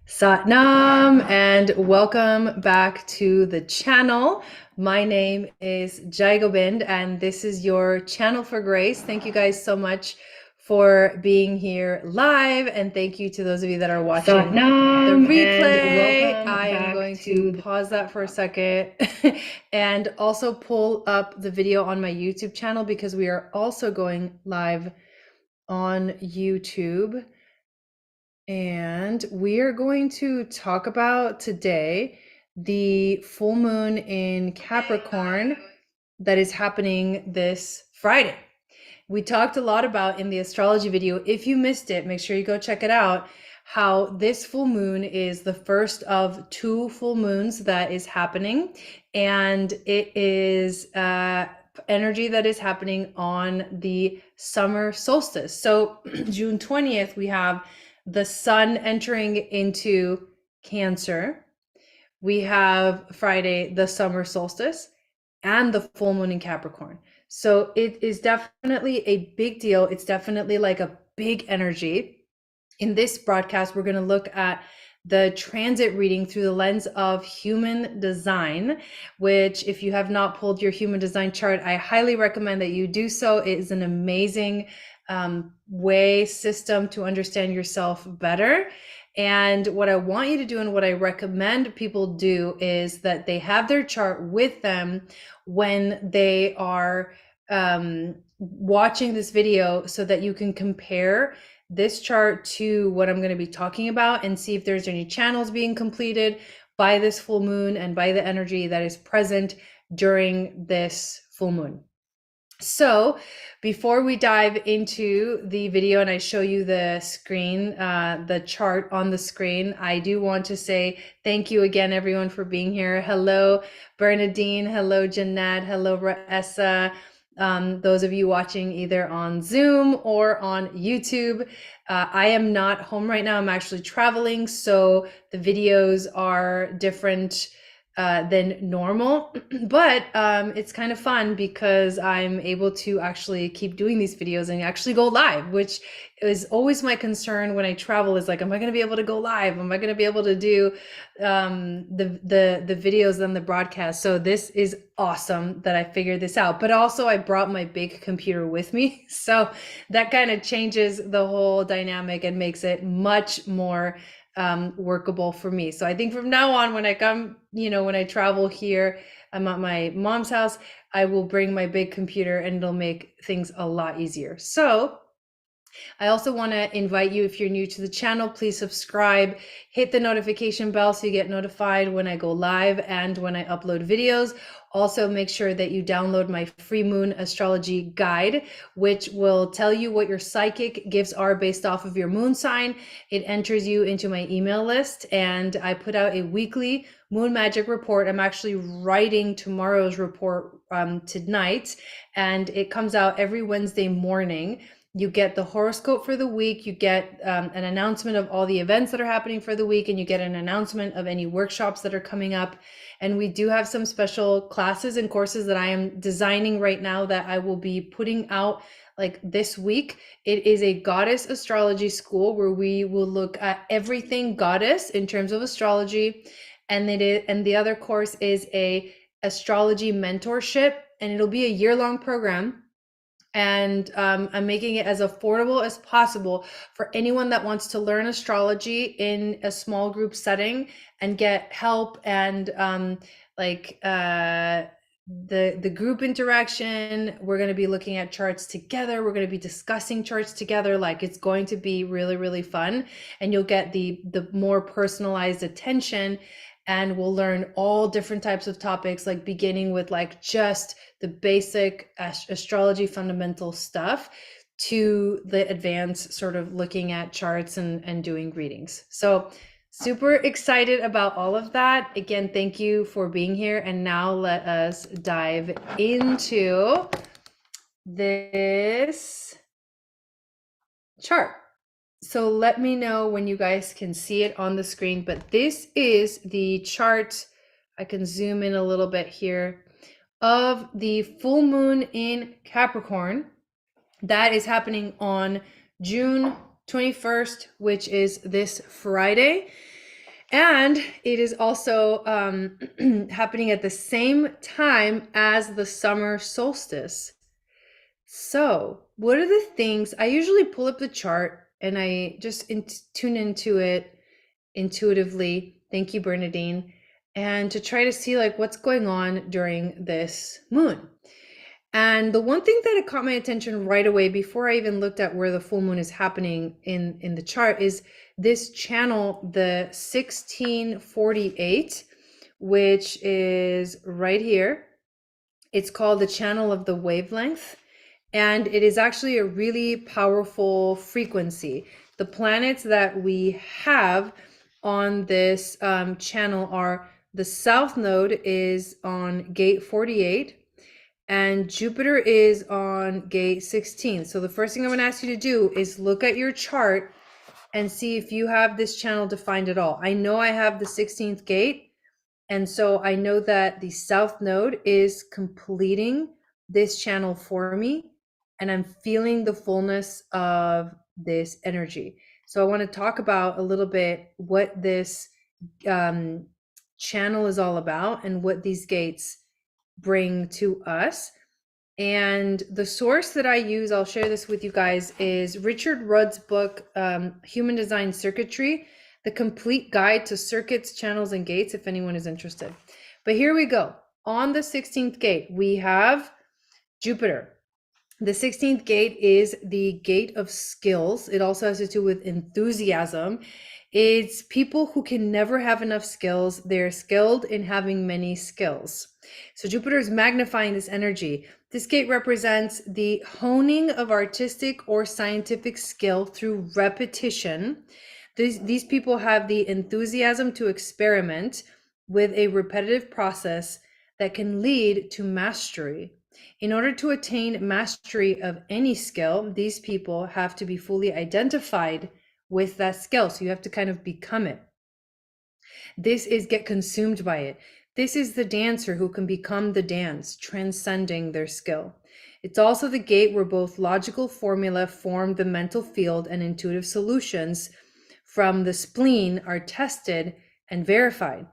Satnam and welcome back to the channel. My name is Jai Gobind and this is your channel for grace. Thank you guys so much for being here live, and thank you to those of you that are watching Satnam the replay. and I welcome am back going to to pause that for a second and also pull up the video on my YouTube channel because we are also going live on YouTube. And we are going to talk about today the full moon in Capricorn that is happening this Friday. We talked a lot about in the astrology video. If you missed it, make sure you go check it out. How this full moon is the first of two full moons that is happening, and it is energy that is happening on the summer solstice. So June 20th, we have the sun entering into Cancer. We have Friday, the summer solstice, and the full moon in Capricorn. So it is definitely a big deal. It's definitely like a big energy. In this broadcast, we're going to look at the transit reading through the lens of human design, which, if you have not pulled your human design chart, I highly recommend that you do so. It is an amazing system to understand yourself better. And what I want you to do and what I recommend people do is that they have their chart with them when they are watching this video, so that you can compare this chart to what I'm going to be talking about and see if there's any channels being completed by this full moon and by the energy that is present during this full moon. So before we dive into the video and I show you the screen, the chart on the screen, I do want to say thank you again, everyone, for being here. Hello, Bernadine. Hello, Jeanette. Hello, Raessa. Those of you watching either on Zoom or on YouTube. I am not home right now. I'm actually traveling, so the videos are different than normal, but it's kind of fun because I'm able to actually keep doing these videos and actually go live, which is always my concern when I travel, is like, am I going to be able to go live? Am I going to be able to do the videos and the broadcast? So this is awesome that I figured this out, but also I brought my big computer with me, so that kind of changes the whole dynamic and makes it much more workable for me. So I think from now on, when I come, when I travel here, I'm at my mom's house, I will bring my big computer and it'll make things a lot easier. So I also want to invite you, if you're new to the channel, please subscribe, hit the notification bell so you get notified when I go live and when I upload videos. Also, make sure that you download my free moon astrology guide, which will tell you what your psychic gifts are based off of your moon sign. It enters you into my email list, and I put out a weekly moon magic report. I'm actually writing tomorrow's report tonight, and it comes out every Wednesday morning. You get the horoscope for the week, you get an announcement of all the events that are happening for the week, and you get an announcement of any workshops that are coming up. And we do have some special classes and courses that I am designing right now that I will be putting out like this week. It is a goddess astrology school where we will look at everything goddess in terms of astrology. And the other course is a astrology mentorship, and it'll be a year-long program. And I'm making it as affordable as possible for anyone that wants to learn astrology in a small group setting and get help and the group interaction. We're going to be looking at charts together. We're going to be discussing charts together. Like, it's going to be really, really fun, and you'll get the more personalized attention. And we'll learn all different types of topics, like beginning with like just the basic astrology fundamental stuff to the advanced sort of looking at charts and doing readings. So super excited about all of that. Again, thank you for being here. And now let us dive into this chart. So let me know when you guys can see it on the screen, but this is the chart. I can zoom in a little bit here of the full moon in Capricorn that is happening on June 21st, which is this Friday. And it is also happening at the same time as the summer solstice. So, what are the things I usually pull up the chart and I just tune into it intuitively? Thank you, Bernadine. And to try to see like what's going on during this moon. And the one thing that caught my attention right away before I even looked at where the full moon is happening in the chart is this channel, the 1648, which is right here. It's called the channel of the wavelength, and it is actually a really powerful frequency. The planets that we have on this channel are the south node is on gate 48, and Jupiter is on gate 16. So the first thing I'm going to ask you to do is look at your chart and see if you have this channel defined at all. I know I have the 16th gate, and so I know that the south node is completing this channel for me, and I'm feeling the fullness of this energy. So I want to talk about a little bit what this channel is all about and what these gates bring to us. And the source that I use, I'll share this with you guys, is Richard Rudd's book, Human Design Circuitry, The Complete Guide to Circuits, Channels, and Gates, if anyone is interested. But here we go. On the 16th gate, we have Jupiter. The 16th gate is the gate of skills. It also has to do with enthusiasm. It's people who can never have enough skills. They're skilled in having many skills. So Jupiter is magnifying this energy. This gate represents the honing of artistic or scientific skill through repetition. These people have the enthusiasm to experiment with a repetitive process that can lead to mastery. In order to attain mastery of any skill, these people have to be fully identified with that skill. So you have to kind of become it. This is get consumed by it. This is the dancer who can become the dance, transcending their skill. It's also the gate where both logical formula form the mental field and intuitive solutions from the spleen are tested and verified.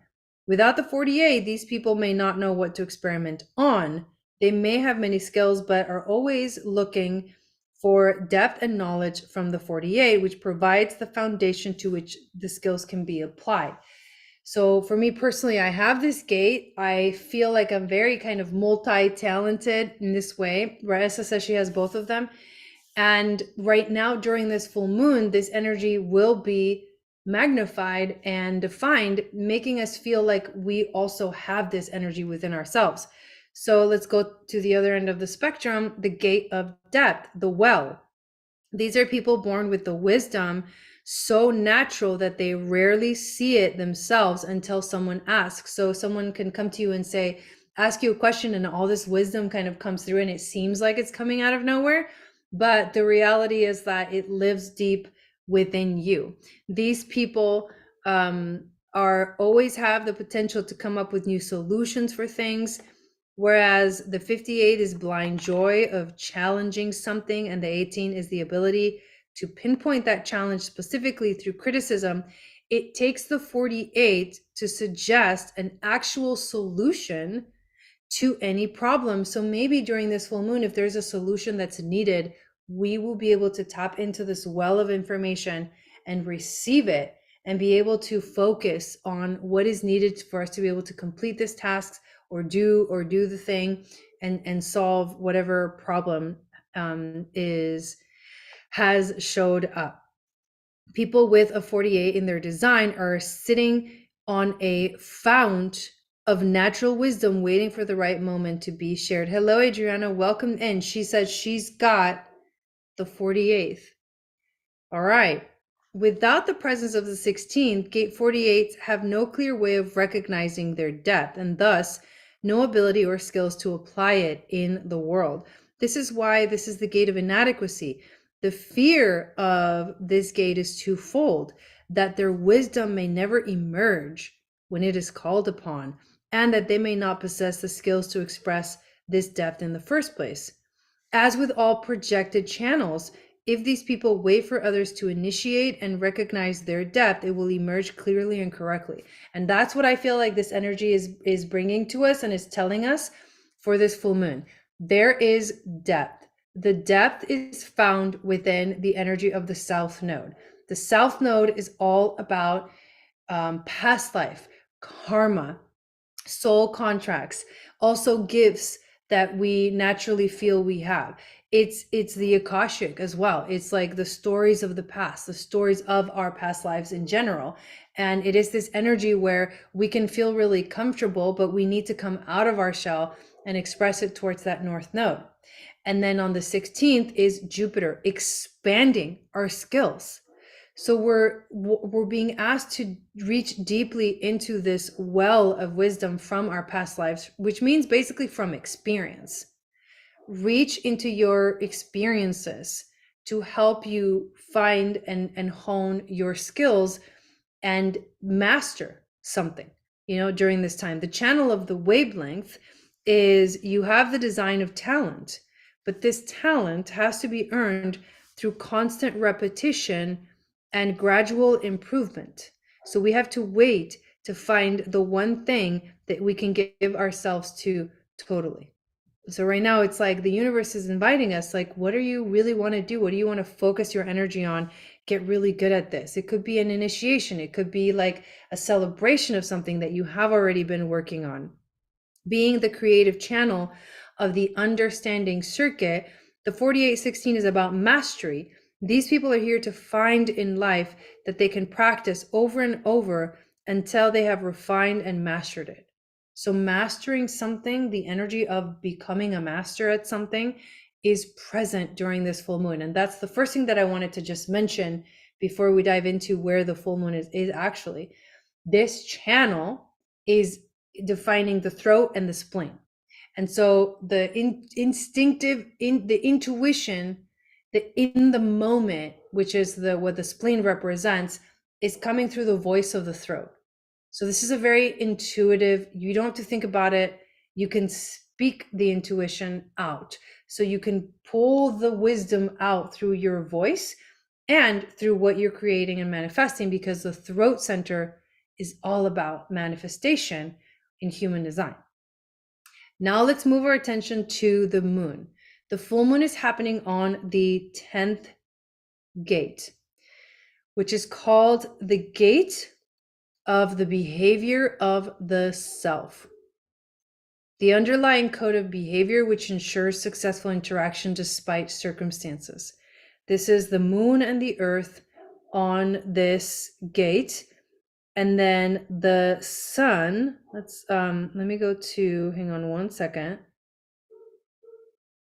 Without the 48, these people may not know what to experiment on. They may have many skills, but are always looking for depth and knowledge from the 48, which provides the foundation to which the skills can be applied. So for me personally, I have this gate. I feel like I'm very kind of multi-talented in this way. Raessa says she has both of them. And right now during this full moon, this energy will be magnified and defined, making us feel like we also have this energy within ourselves. So let's go to the other end of the spectrum, the gate of depth, the well. These are people born with the wisdom so natural that they rarely see it themselves until someone asks. So someone can come to you and say, ask you a question, and all this wisdom kind of comes through and it seems like it's coming out of nowhere. But the reality is that it lives deep within you. These people are always have the potential to come up with new solutions for things. Whereas the 58 is blind joy of challenging something, and the 18 is the ability to pinpoint that challenge specifically through criticism. It takes the 48 to suggest an actual solution to any problem. So maybe during this full moon, if there's a solution that's needed, we will be able to tap into this well of information and receive it and be able to focus on what is needed for us to be able to complete this task or do the thing and solve whatever problem has showed up. People with a 48 in their design are sitting on a fount of natural wisdom waiting for the right moment to be shared. Hello, Adriana, welcome in. She says she's got the 48th. All right. Without the presence of the 16th, gate 48s have no clear way of recognizing their depth and thus no ability or skills to apply it in the world. This is why this is the gate of inadequacy. The fear of this gate is twofold, that their wisdom may never emerge when it is called upon, and that they may not possess the skills to express this depth in the first place. As with all projected channels, If these people wait for others to initiate and recognize their depth, it will emerge clearly and correctly. And that's what I feel like this energy is bringing to us and is telling us for this full moon. There is depth. The depth is found within the energy of the South Node. The South Node is all about past life, karma, soul contracts, also gifts that we naturally feel we have. It's the Akashic as well. It's like the stories of the past, the stories of our past lives in general. And it is this energy where we can feel really comfortable, but we need to come out of our shell and express it towards that North Node. And then on the 16th is Jupiter expanding our skills. So we're being asked to reach deeply into this well of wisdom from our past lives, which means basically from experience. Reach into your experiences to help you find and hone your skills and master something, during this time. The channel of the wavelength is you have the design of talent, but this talent has to be earned through constant repetition and gradual improvement. So we have to wait to find the one thing that we can give ourselves to totally. So right now it's like the universe is inviting us, like, what do you really want to do? What do you want to focus your energy on? Get really good at this. It could be an initiation. It could be like a celebration of something that you have already been working on. Being the creative channel of the understanding circuit, the 4816 is about mastery. These people are here to find in life that they can practice over and over until they have refined and mastered it. So mastering something, the energy of becoming a master at something, is present during this full moon. And that's the first thing that I wanted to just mention before we dive into where the full moon is actually. This channel is defining the throat and the spleen. And so the instinctive, the intuition, the in the moment, which is what the spleen represents, is coming through the voice of the throat. So this is a very intuitive, you don't have to think about it. You can speak the intuition out. So you can pull the wisdom out through your voice and through what you're creating and manifesting, because the throat center is all about manifestation in human design. Now let's move our attention to the moon. The full moon is happening on the 10th gate, which is called the gate of the behavior of the self. The underlying code of behavior which ensures successful interaction despite circumstances. This is the moon and the earth on this gate. And then the sun, let me go to, hang on one second.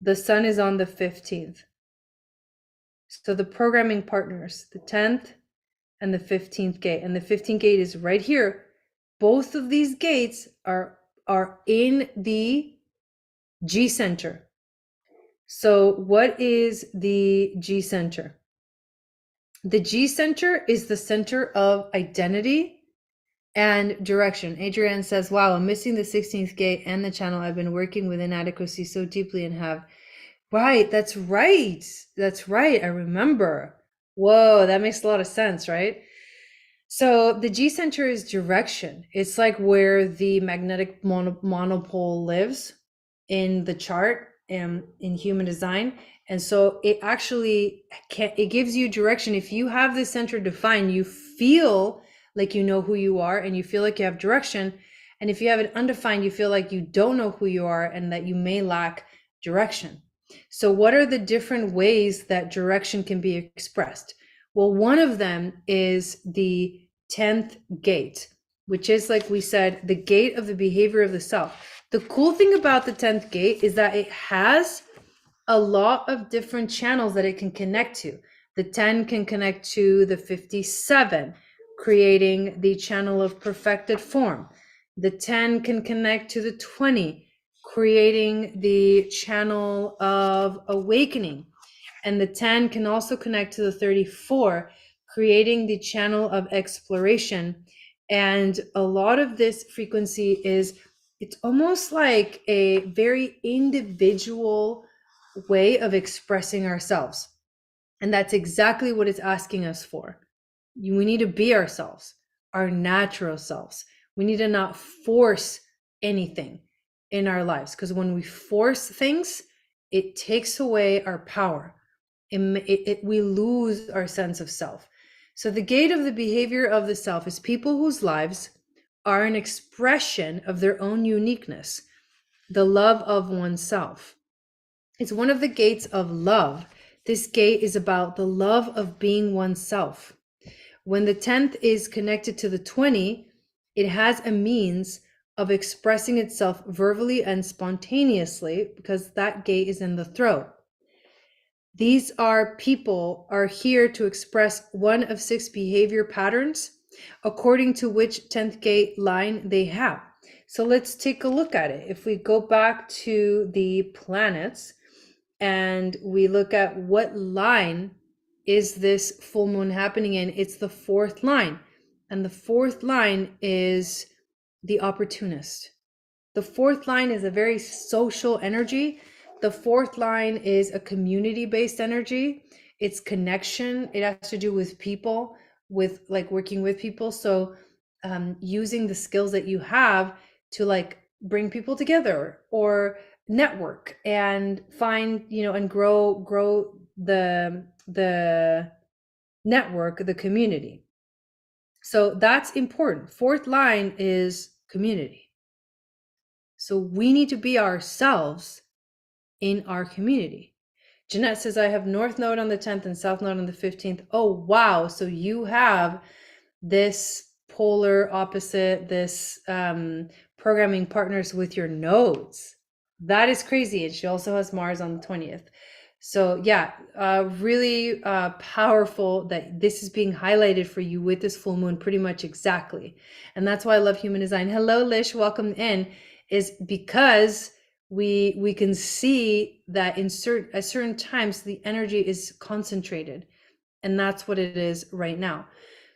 The sun is on the 15th. So the programming partners, the 10th and the 15th gate. And the 15th gate is right here. Both of these gates are in the G center. So what is the G center? The G center is the center of identity and direction. Adrienne says, wow, I'm missing the 16th gate and the channel. I've been working with inadequacy so deeply and have. Right, that's right. That's right. I remember. Whoa, that makes a lot of sense, right? So the G center is direction. It's like where the magnetic monopole lives in the chart and in human design. And so it actually it gives you direction. If you have this center defined, you feel like you know who you are and you feel like you have direction. And if you have it undefined, you feel like you don't know who you are and that you may lack direction. So what are the different ways that direction can be expressed? Well, one of them is the 10th gate, which is, like we said, the gate of the behavior of the self. The cool thing about the 10th gate is that it has a lot of different channels that it can connect to. The 10 can connect to the 57, creating the channel of perfected form. The 10 can connect to the 20, creating the channel of awakening. And the 10 can also connect to the 34, creating the channel of exploration. And a lot of this frequency it's almost like a very individual way of expressing ourselves. And that's exactly what it's asking us for. We need to be ourselves, our natural selves. We need to not force anything in our lives, because when we force things, it takes away our power. We lose our sense of self. So the gate of the behavior of the self is people whose lives are an expression of their own uniqueness, the love of oneself. It's one of the gates of love. This gate is about the love of being oneself. When the 10th is connected to the 20, it has a means of expressing itself verbally and spontaneously, because that gate is in the throat. These people are here to express one of 6 behavior patterns according to which 10th gate line they have. So let's take a look at it. If we go back to the planets and we look at what line is this full moon happening in, it's the 4th line. And the 4th line is the opportunist. The 4th line is a very social energy. The 4th line is a community-based energy. It's connection. It has to do with people, with like working with people. So using the skills that you have to like bring people together or network and find, and grow the network, the community. So that's important. 4th line is community. So we need to be ourselves in our community. Jeanette says, I have North Node on the 10th and South Node on the 15th. Oh, wow. So you have this polar opposite, this programming partners with your nodes. That is crazy. And she also has Mars on the 20th. So yeah, really powerful that this is being highlighted for you with this full moon pretty much exactly. And that's why I love human design. Hello, Lish, welcome in, is because we can see that at certain times the energy is concentrated, and that's what it is right now.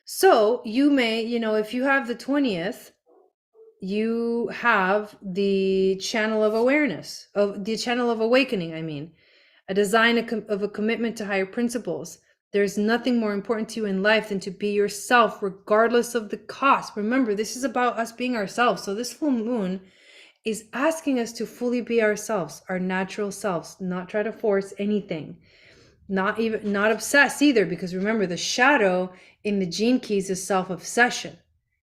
So you may, if you have the 20th, you have the channel of awareness, of the channel of awakening, I mean, a design of a commitment to higher principles. There's nothing more important to you in life than to be yourself, regardless of the cost. Remember, this is about us being ourselves. So this full moon is asking us to fully be ourselves, our natural selves, not try to force anything, not obsess either, because remember, the shadow in the gene keys is self-obsession.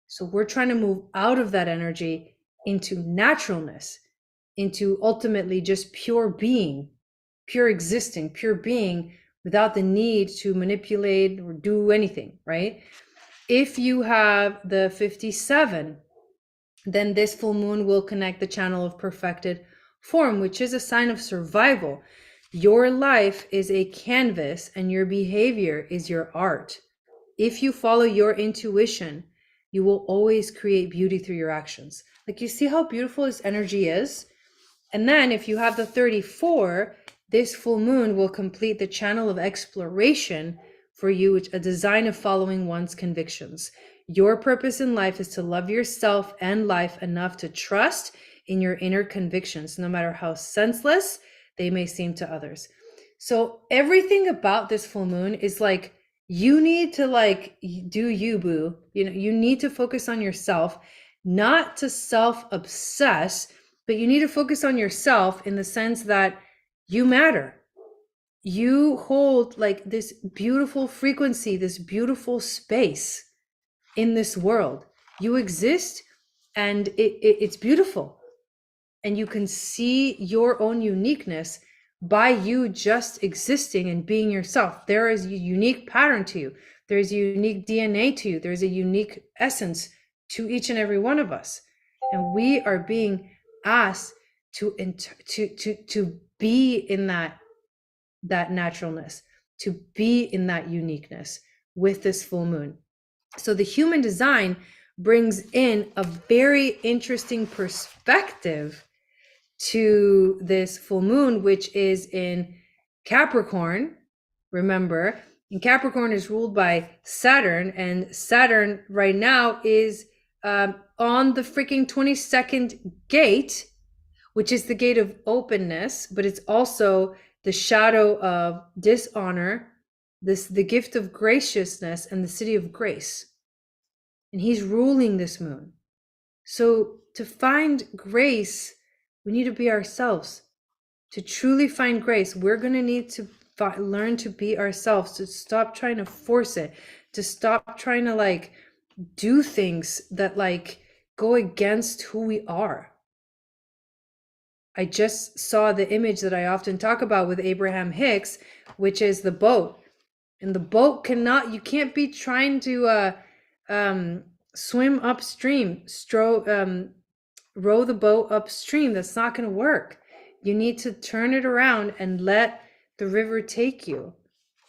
So we're trying to move out of that energy into naturalness, into ultimately just pure being, pure existing, pure being, without the need to manipulate or do anything, right? If you have the 57, then this full moon will connect the channel of perfected form, which is a sign of survival. Your life is a canvas and your behavior is your art. If you follow your intuition, you will always create beauty through your actions. Like, you see how beautiful this energy is? And then if you have the 34, this full moon will complete the channel of exploration for you, which a design of following one's convictions. Your purpose in life is to love yourself and life enough to trust in your inner convictions, no matter how senseless they may seem to others. So everything about this full moon is like, you need to like do you, boo. You need to focus on yourself, not to self-obsess, but you need to focus on yourself in the sense that you matter. You hold like this beautiful frequency, this beautiful space in this world. You exist, and it's beautiful. And you can see your own uniqueness by you just existing and being yourself. There is a unique pattern to you. There's a unique DNA to you. There's a unique essence to each and every one of us. And we are being asked to be in that naturalness, to be in that uniqueness with this full moon. So the human design brings in a very interesting perspective to this full moon, which is in Capricorn. Remember, and Capricorn is ruled by Saturn, and Saturn right now is on the freaking 22nd gate, which is the gate of openness, but it's also the shadow of dishonor the gift of graciousness and the city of grace. And he's ruling this moon. So to find grace, we need to be ourselves. To truly find grace, we're going to need to learn to be ourselves, to stop trying to force it, to stop trying to like do things that like go against who we are. I just saw the image that I often talk about with Abraham Hicks, which is the boat. And the boat cannot, you can't be trying to swim upstream, row the boat upstream. That's not going to work. You need to turn it around and let the river take you.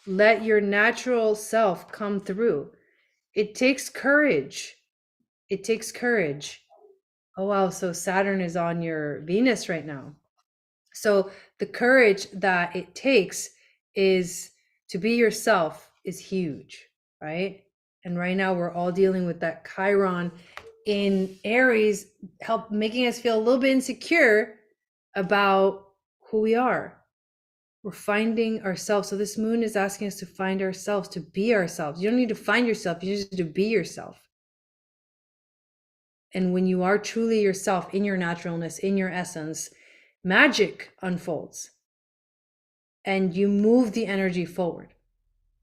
Let your natural self come through. It takes courage. It takes courage. Oh, wow. So Saturn is on your Venus right now. So the courage that it takes is to be yourself is huge, right? And right now we're all dealing with that Chiron in Aries, making us feel a little bit insecure about who we are. We're finding ourselves. So this moon is asking us to find ourselves, to be ourselves. You don't need to find yourself, you just need to be yourself. And when you are truly yourself, in your naturalness, in your essence, magic unfolds and you move the energy forward.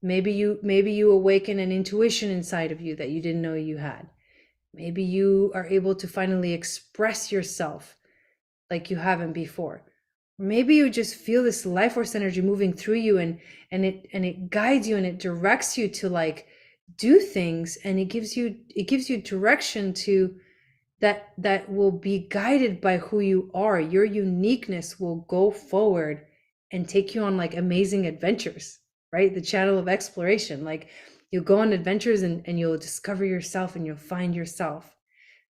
Maybe you awaken an intuition inside of you that you didn't know you had. Maybe you are able to finally express yourself like you haven't before. Maybe you just feel this life force energy moving through you and it guides you and it directs you to like do things, and it gives you direction to that will be guided by who you are. Your uniqueness will go forward and take you on like amazing adventures, right? The channel of exploration. Like you'll go on adventures and you'll discover yourself and you'll find yourself.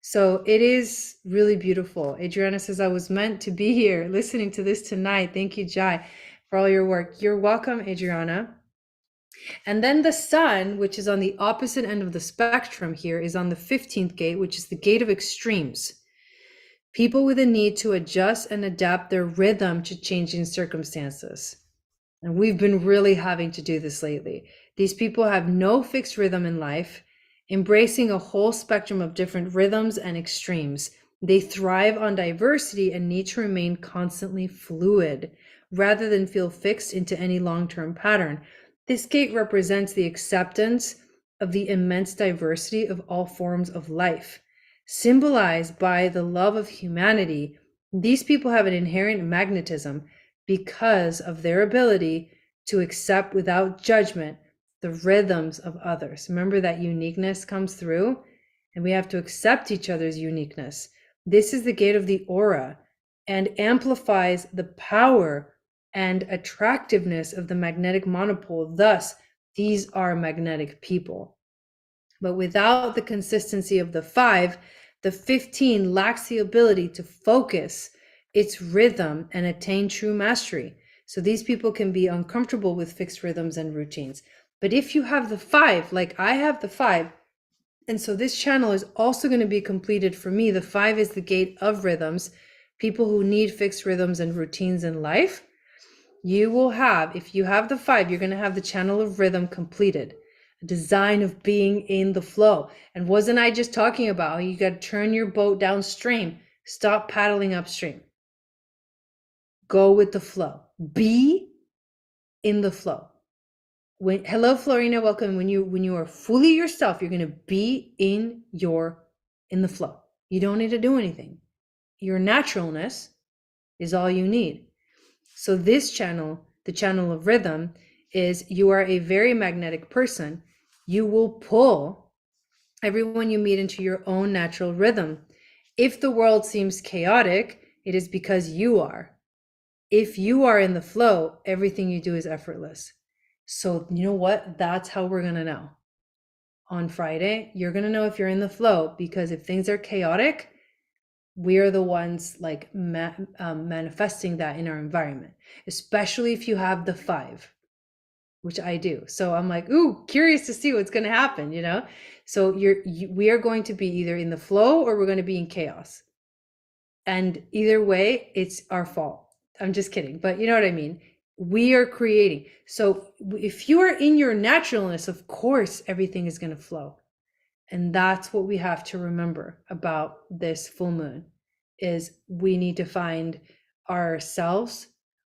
So it is really beautiful. Adriana says, I was meant to be here listening to this tonight. Thank you, Jai, for all your work. You're welcome, Adriana. And then the sun, which is on the opposite end of the spectrum here, is on the 15th gate, which is the gate of extremes. People with a need to adjust and adapt their rhythm to changing circumstances. And we've been really having to do this lately. These people have no fixed rhythm in life, embracing a whole spectrum of different rhythms and extremes. They thrive on diversity and need to remain constantly fluid rather than feel fixed into any long-term pattern. This gate represents the acceptance of the immense diversity of all forms of life. Symbolized by the love of humanity, these people have an inherent magnetism because of their ability to accept without judgment the rhythms of others. Remember that uniqueness comes through, and we have to accept each other's uniqueness. This is the gate of the aura and amplifies the power and attractiveness of the magnetic monopole. Thus, these are magnetic people. But without the consistency of the 5, the 15 lacks the ability to focus its rhythm and attain true mastery. So these people can be uncomfortable with fixed rhythms and routines. But if you have the 5, like I have the 5, and so this channel is also going to be completed for me. The 5 is the gate of rhythms. People who need fixed rhythms and routines in life, you will have, if you have the 5, you're going to have the channel of rhythm completed. A design of being in the flow. And wasn't I just talking about how you got to turn your boat downstream? Stop paddling upstream. Go with the flow. Be in the flow. Hello, Florina, welcome. When you are fully yourself, you're going to be in the flow. You don't need to do anything. Your naturalness is all you need. So this channel, the channel of rhythm, is you are a very magnetic person. You will pull everyone you meet into your own natural rhythm. If the world seems chaotic, it is because you are. If you are in the flow, everything you do is effortless. So you know what? That's how we're going to know. On Friday, you're going to know if you're in the flow, because if things are chaotic, we are the ones like manifesting that in our environment, especially if you have the 5, which I do. So I'm like, ooh, curious to see what's going to happen, you know? So we are going to be either in the flow or we're going to be in chaos. And either way, it's our fault. I'm just kidding. But you know what I mean? We are creating. So if you are in your naturalness, of course, everything is going to flow. And that's what we have to remember about this full moon is we need to find ourselves.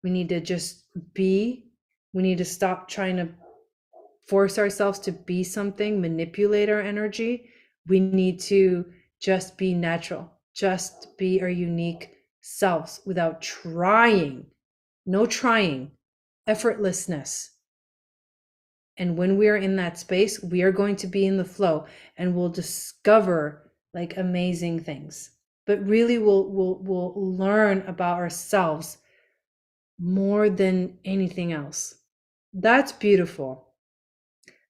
We need to just be. We need to stop trying to force ourselves to be something, manipulate our energy. We need to just be natural, just be our unique selves without trying. No trying, effortlessness. And when we are in that space, we are going to be in the flow and we'll discover like amazing things. But really we'll learn about ourselves more than anything else. That's beautiful.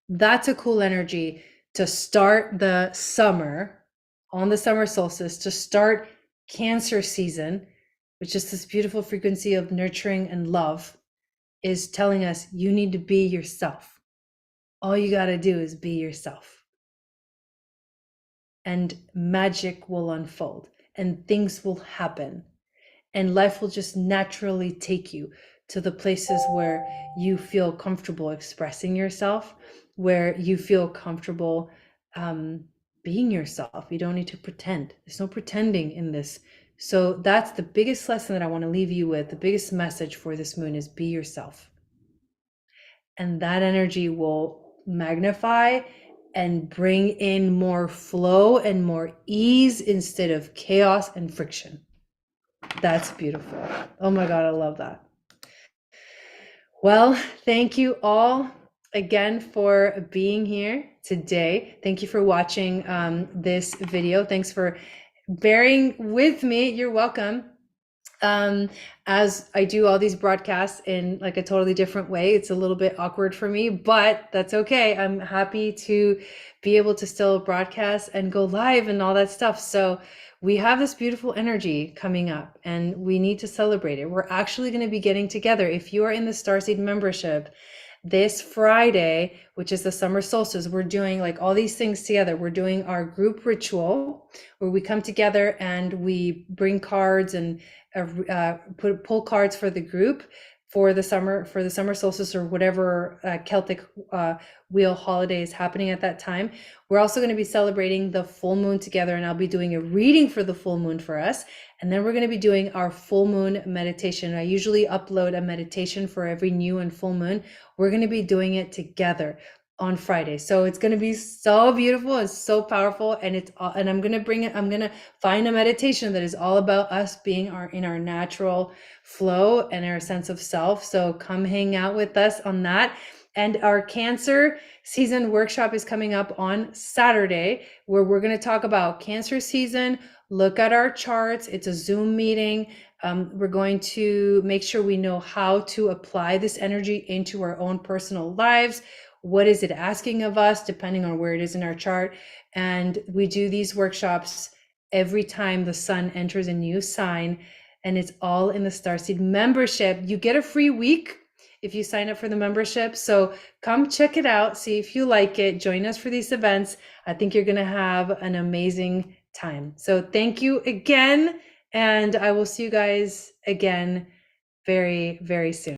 That's a cool energy to start the summer on the summer solstice, to start Cancer season, which is this beautiful frequency of nurturing and love, is telling us you need to be yourself. All you got to do is be yourself. And magic will unfold and things will happen. And life will just naturally take you to the places where you feel comfortable expressing yourself, where you feel comfortable being yourself. You don't need to pretend. There's no pretending in this. So that's the biggest lesson that I want to leave you with. The biggest message for this moon is be yourself. And that energy will magnify and bring in more flow and more ease instead of chaos and friction. That's beautiful. Oh my God, I love that. Well, thank you all again for being here today. Thank you for watching this video. Thanks for bearing with me. You're welcome. As I do all these broadcasts in like a totally different way, it's a little bit awkward for me, but that's okay. I'm happy to be able to still broadcast and go live and all that stuff. So we have this beautiful energy coming up and we need to celebrate it. We're actually going to be getting together. If you are in the Starseed membership, this Friday, which is the summer solstice, we're doing like all these things together. We're doing our group ritual where we come together and we bring cards and pull cards for the group for the summer solstice or whatever Celtic wheel holiday is happening at that time. We're also going to be celebrating the full moon together, and I'll be doing a reading for the full moon for us. And then we're going to be doing our full moon meditation. I usually upload a meditation for every new and full moon. We're going to be doing it together on Friday. So it's going to be so beautiful and so powerful. And I'm going to find a meditation that is all about us being in our natural flow and our sense of self. So come hang out with us on that. And our Cancer season workshop is coming up on Saturday, where we're going to talk about Cancer season, look at our charts. It's a Zoom meeting. We're going to make sure we know how to apply this energy into our own personal lives. What is it asking of us, depending on where it is in our chart? And we do these workshops every time the sun enters a new sign, and it's all in the Starseed membership. You get a free week if you sign up for the membership. So come check it out, see if you like it, join us for these events. I think you're gonna have an amazing time. So thank you again, and I will see you guys again very, very soon.